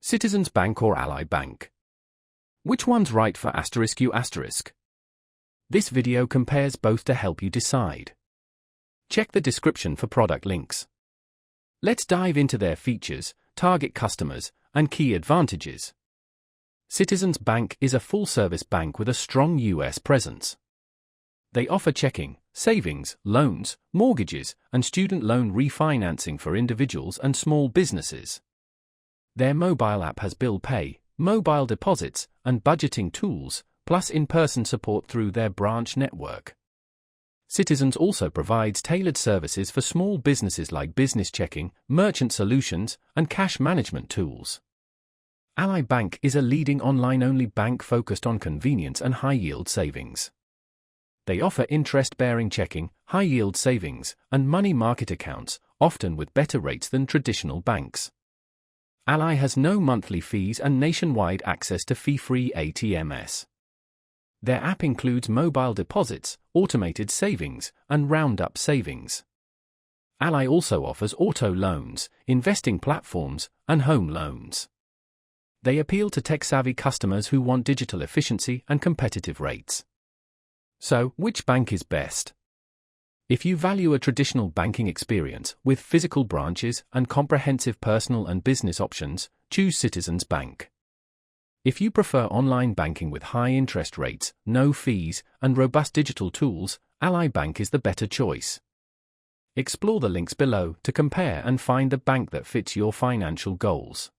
Citizens Bank or Ally Bank? Which one's right for *U*? This video compares both to help you decide. Check the description for product links. Let's dive into their features, target customers, and key advantages. Citizens Bank is a full-service bank with a strong U.S. presence. They offer checking, savings, loans, mortgages, and student loan refinancing for individuals and small businesses. Their mobile app has bill pay, mobile deposits, and budgeting tools, plus in-person support through their branch network. Citizens also provides tailored services for small businesses like business checking, merchant solutions, and cash management tools. Ally Bank is a leading online-only bank focused on convenience and high-yield savings. They offer interest-bearing checking, high-yield savings, and money market accounts, often with better rates than traditional banks. Ally has no monthly fees and nationwide access to fee-free ATMs. Their app includes mobile deposits, automated savings, and round-up savings. Ally also offers auto loans, investing platforms, and home loans. They appeal to tech-savvy customers who want digital efficiency and competitive rates. So, which bank is best? If you value a traditional banking experience with physical branches and comprehensive personal and business options, choose Citizens Bank. If you prefer online banking with high interest rates, no fees, and robust digital tools, Ally Bank is the better choice. Explore the links below to compare and find the bank that fits your financial goals.